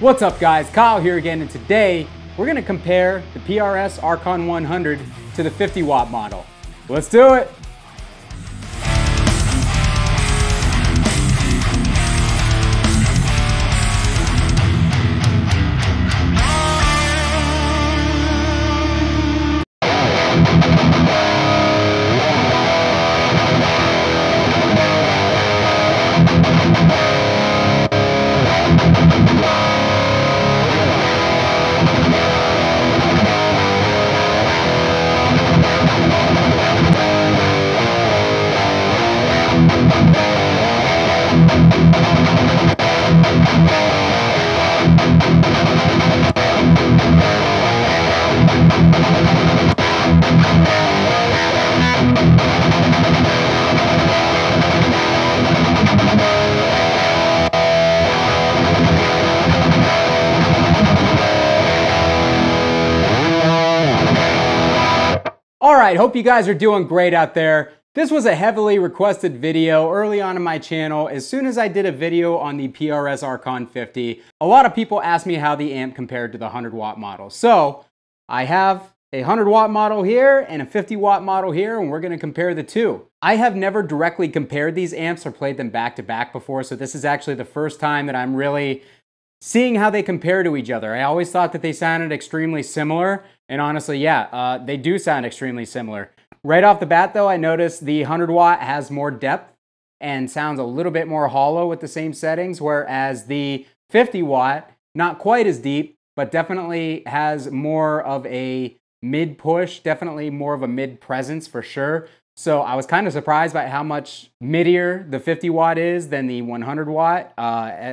What's up guys, Kyle here again, and today we're going to compare the PRS Archon 100 to the 50 watt model. Let's do it! Alright, hope you guys are doing great out there. This was a heavily requested video early on in my channel. As soon as I did a video on the PRS Archon 50, a lot of people asked me how the amp compared to the 100 watt model. So I have a 100 watt model here and a 50 watt model here, and we're going to compare the two. I have never directly compared these amps or played them back to back before, so this is actually the first time that I'm really seeing how they compare to each other. I always thought that they sounded extremely similar, and honestly, yeah, they do sound extremely similar. Right off the bat though, I noticed the 100 watt has more depth and sounds a little bit more hollow with the same settings, whereas the 50 watt, not quite as deep, but definitely has more of a mid push, definitely more of a mid presence for sure. So I was kind of surprised by how much middier the 50 watt is than the 100 watt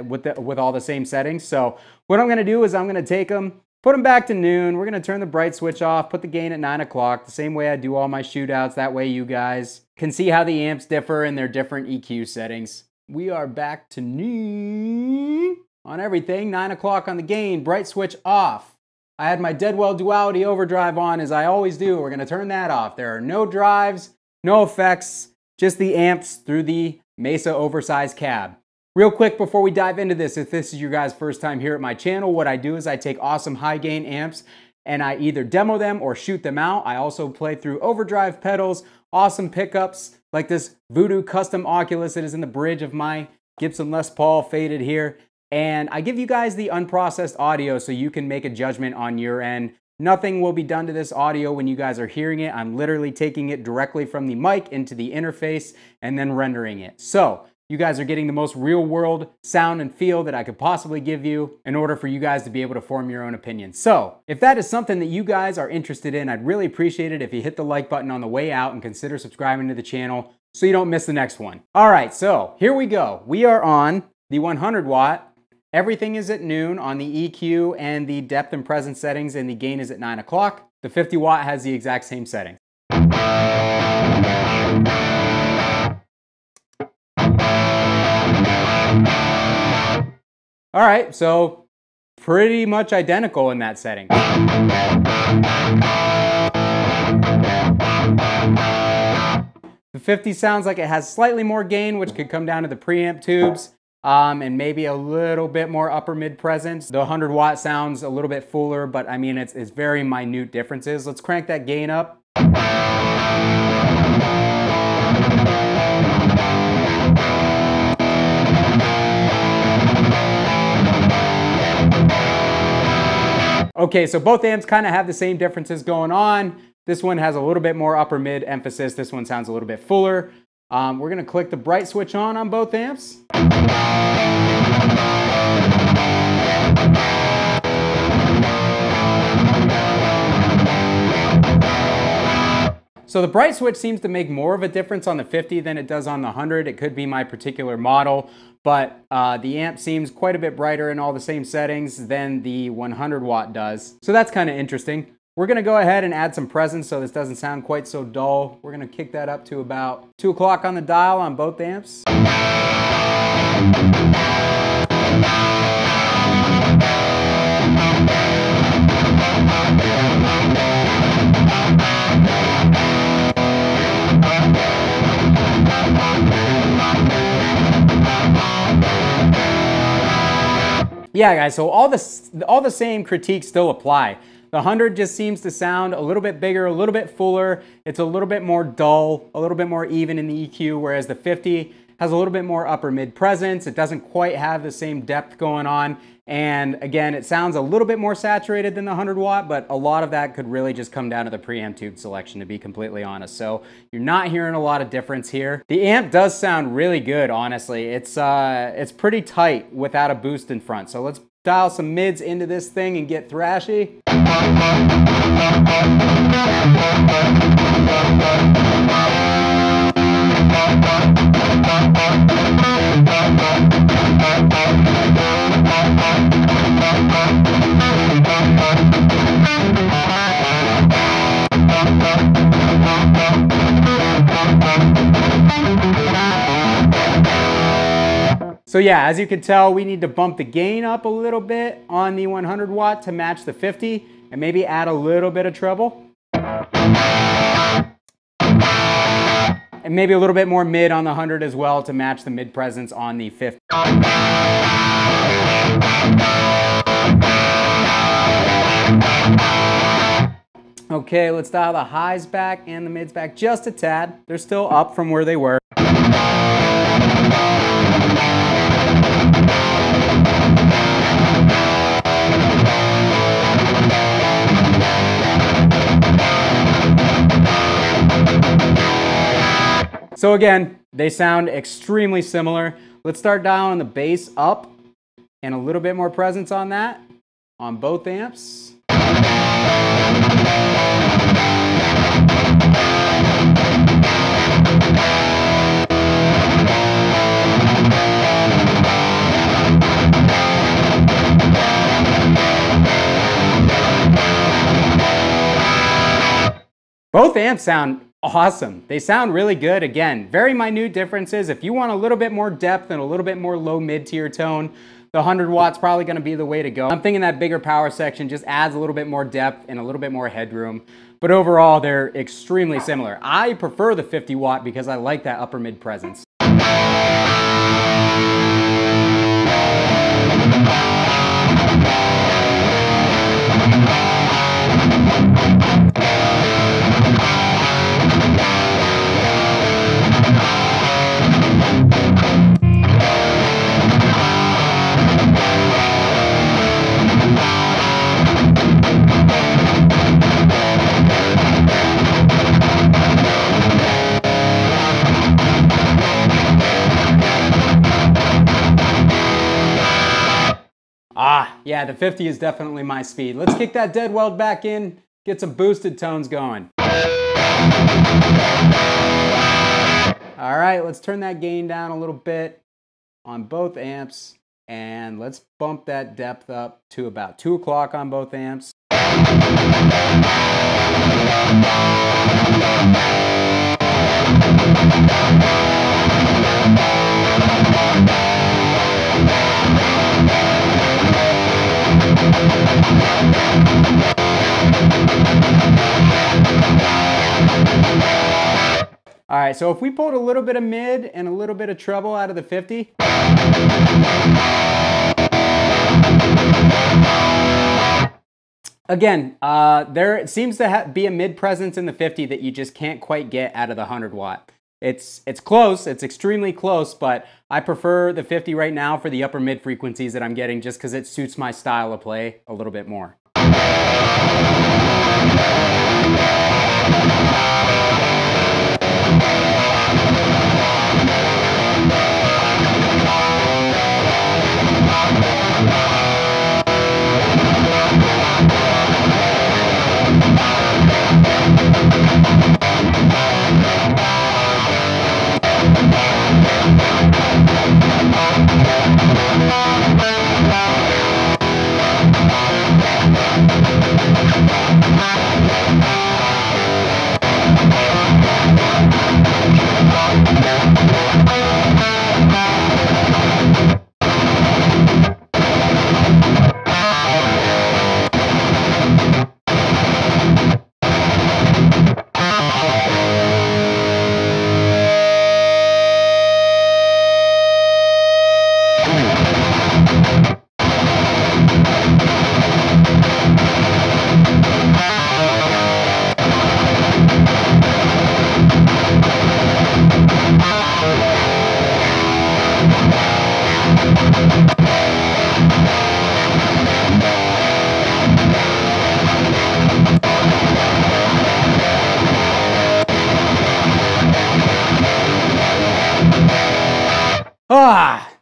with all the same settings. So what I'm going to do is I'm going to take them, put them back to noon. We're going to turn the bright switch off, put the gain at 9 o'clock, the same way I do all my shootouts. That way you guys can see how the amps differ in their different EQ settings. We are back to noon on everything, 9 o'clock on the gain, bright switch off. I had my Deadweald Duality Overdrive on as I always do. We're going to turn that off. There are no drives, no effects, just the amps through the Mesa oversized cab. Real quick before we dive into this, if this is your guys' first time here at my channel, what I do is I take awesome high gain amps and I either demo them or shoot them out. I also play through overdrive pedals, awesome pickups like this Voodoo custom Oculus that is in the bridge of my Gibson Les Paul faded here. And I give you guys the unprocessed audio so you can make a judgment on your end. Nothing will be done to this audio when you guys are hearing it. I'm literally taking it directly from the mic into the interface and then rendering it. So you guys are getting the most real world sound and feel that I could possibly give you in order for you guys to be able to form your own opinion. So if that is something that you guys are interested in, I'd really appreciate it if you hit the like button on the way out and consider subscribing to the channel so you don't miss the next one. All right, so here we go. We are on the 100 watt. Everything is at noon on the EQ and the depth and presence settings, and the gain is at 9 o'clock. The 50 watt has the exact same settings. All right, so pretty much identical in that setting. The 50 sounds like it has slightly more gain, which could come down to the preamp tubes. And maybe a little bit more upper mid presence. The 100 watt sounds a little bit fuller, but I mean, it's very minute differences. Let's crank that gain up. Okay, so both amps kind of have the same differences going on. This one has a little bit more upper mid emphasis. This one sounds a little bit fuller. We're gonna click the bright switch on both amps. So the bright switch seems to make more of a difference on the 50 than it does on the 100. It could be my particular model, but the amp seems quite a bit brighter in all the same settings than the 100 watt does. So that's kind of interesting. We're gonna go ahead and add some presence so this doesn't sound quite so dull. We're gonna kick that up to about 2 o'clock on the dial on both amps. Yeah, guys, so all the same critiques still apply. The 100 just seems to sound a little bit bigger, a little bit fuller. It's a little bit more dull, a little bit more even in the EQ, whereas the 50 has a little bit more upper mid presence. It doesn't quite have the same depth going on. And again, it sounds a little bit more saturated than the 100 watt, but a lot of that could really just come down to the preamp tube selection, to be completely honest. So you're not hearing a lot of difference here. The amp does sound really good, honestly. It's pretty tight without a boost in front. So let's dial some mids into this thing and get thrashy. So yeah, as you can tell, we need to bump the gain up a little bit on the 100 watt to match the 50 and maybe add a little bit of treble. And maybe a little bit more mid on the 100 as well to match the mid presence on the 50. Okay, let's dial the highs back and the mids back just a tad. They're still up from where they were. So again, they sound extremely similar. Let's start dialing the bass up and a little bit more presence on that on both amps. Both amps sound awesome. They sound really good. Again, very minute differences. If you want a little bit more depth and a little bit more low mid to your tone, the 100 watts probably going to be the way to go. I'm thinking that bigger power section just adds a little bit more depth and a little bit more headroom. But overall, they're extremely similar. I prefer the 50 watt because I like that upper mid presence. Yeah, the 50 is definitely my speed. Let's kick that Deadweald back in, get some boosted tones going. All right, let's turn that gain down a little bit on both amps, and let's bump that depth up to about 2 o'clock on both amps. All right, so if we pulled a little bit of mid and a little bit of treble out of the 50. Again, there seems to be a mid presence in the 50 that you just can't quite get out of the 100 watt. It's close, it's extremely close, but I prefer the 50 right now for the upper mid frequencies that I'm getting just because it suits my style of play a little bit more.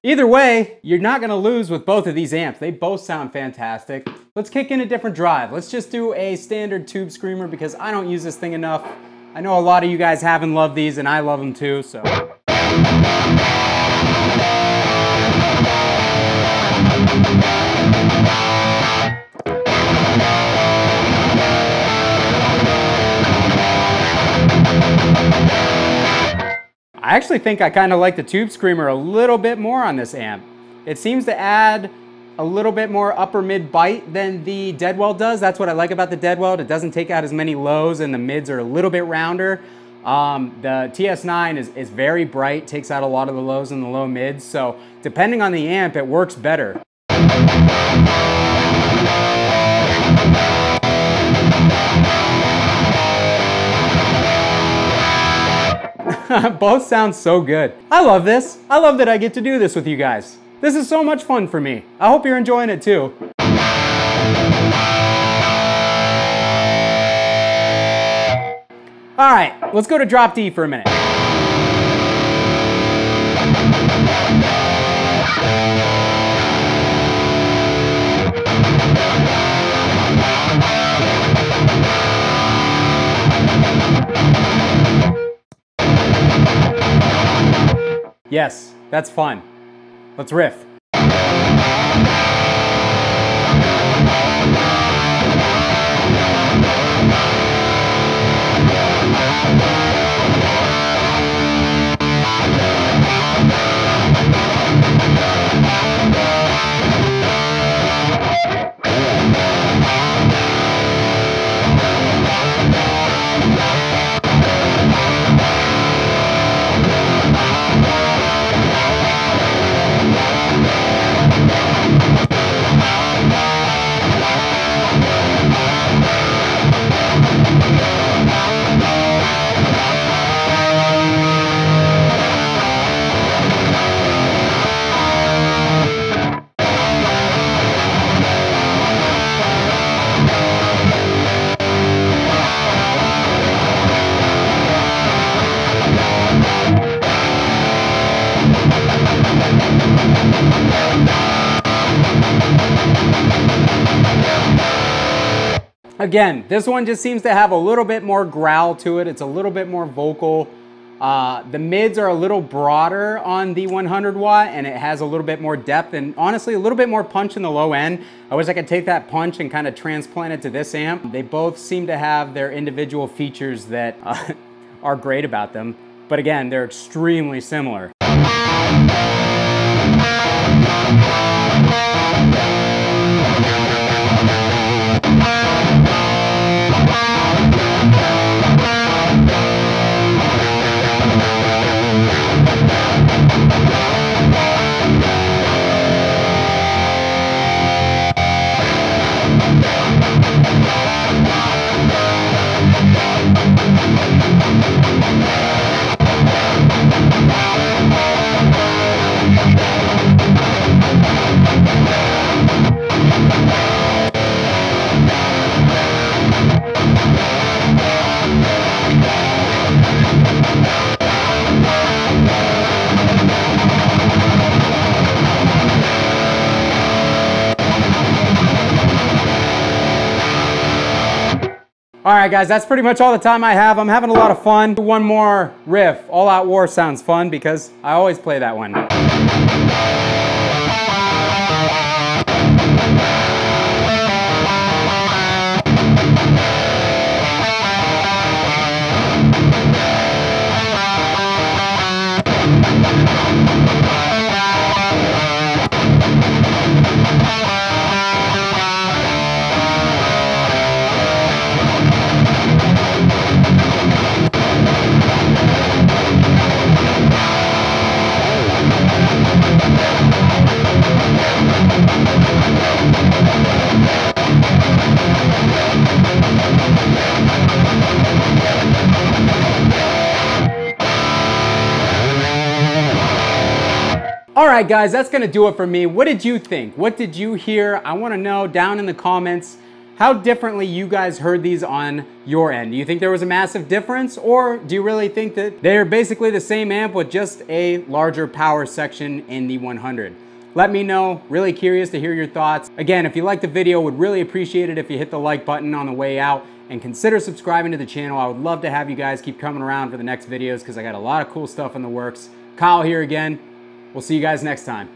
Either way, you're not gonna lose with both of these amps. They both sound fantastic. Let's kick in a different drive. Let's just do a standard tube screamer because I don't use this thing enough. I know a lot of you guys have and love these, and I love them too, so. I actually think I kind of like the tube screamer a little bit more on this amp. It seems to add a little bit more upper mid bite than the Deadweald does. That's what I like about the Deadweald. It doesn't take out as many lows and the mids are a little bit rounder. The TS9 is very bright, takes out a lot of the lows and the low mids. So depending on the amp, it works better. Both sound so good. I love this. I love that I get to do this with you guys. This is so much fun for me. I hope you're enjoying it too. All right, let's go to drop D for a minute. Yes, that's fun. Let's riff. Again, this one just seems to have a little bit more growl to it. It's a little bit more vocal. The mids are a little broader on the 100 watt and it has a little bit more depth and honestly a little bit more punch in the low end. I wish I could take that punch and kind of transplant it to this amp. They both seem to have their individual features that are great about them. But again, they're extremely similar. All right, guys, that's pretty much all the time I have. I'm having a lot of fun. One more riff. All Out War sounds fun because I always play that one. All right, guys, that's gonna do it for me. What did you think? What did you hear? I wanna know down in the comments. how differently you guys heard these on your end. Do you think there was a massive difference, or do you really think that they're basically the same amp with just a larger power section in the 100? Let me know, really curious to hear your thoughts. Again, if you liked the video, would really appreciate it if you hit the like button on the way out and consider subscribing to the channel. I would love to have you guys keep coming around for the next videos because I got a lot of cool stuff in the works. Kyle here again. We'll see you guys next time.